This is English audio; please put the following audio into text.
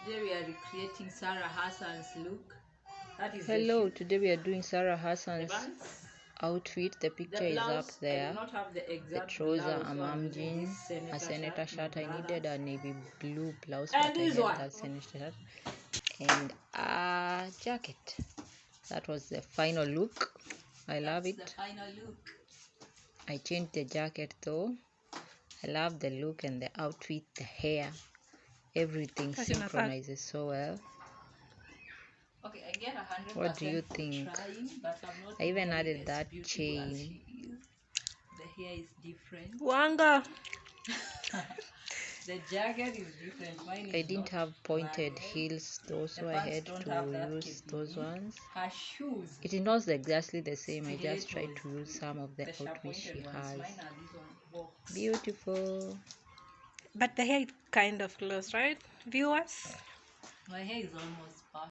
Today we are recreating Sara Hassan's look. That is Hello, today we are doing Sara Hassan's the outfit. The picture is up blouse, there. I do not have the The exact trouser, blouse, a so I'm mom using jean, this a senator shirt, my shirt. I needed brother's. a navy blue blouse, And but I this had one. that senator shirt and a jacket. That was the final look. I love it. The final look. I changed the jacket though. I love the look and the outfit, the hair, everything synchronizes so well. Okay, I get 100%. What do you think? Trying, but I'm not I even nearly added as that beautiful as chain. she is. The hair is different. Wanga. The jacket is different. Mine is I didn't have pointed ragged. heels though, so I pants had don't to have that use those ones. Her shoes. It is not exactly the same. I just tried Stilettos. to use some of the The sharp outfits she pointed ones. has. Mine are these one box. Beautiful. But the hair is kind of close, right, viewers? My hair is almost perfect.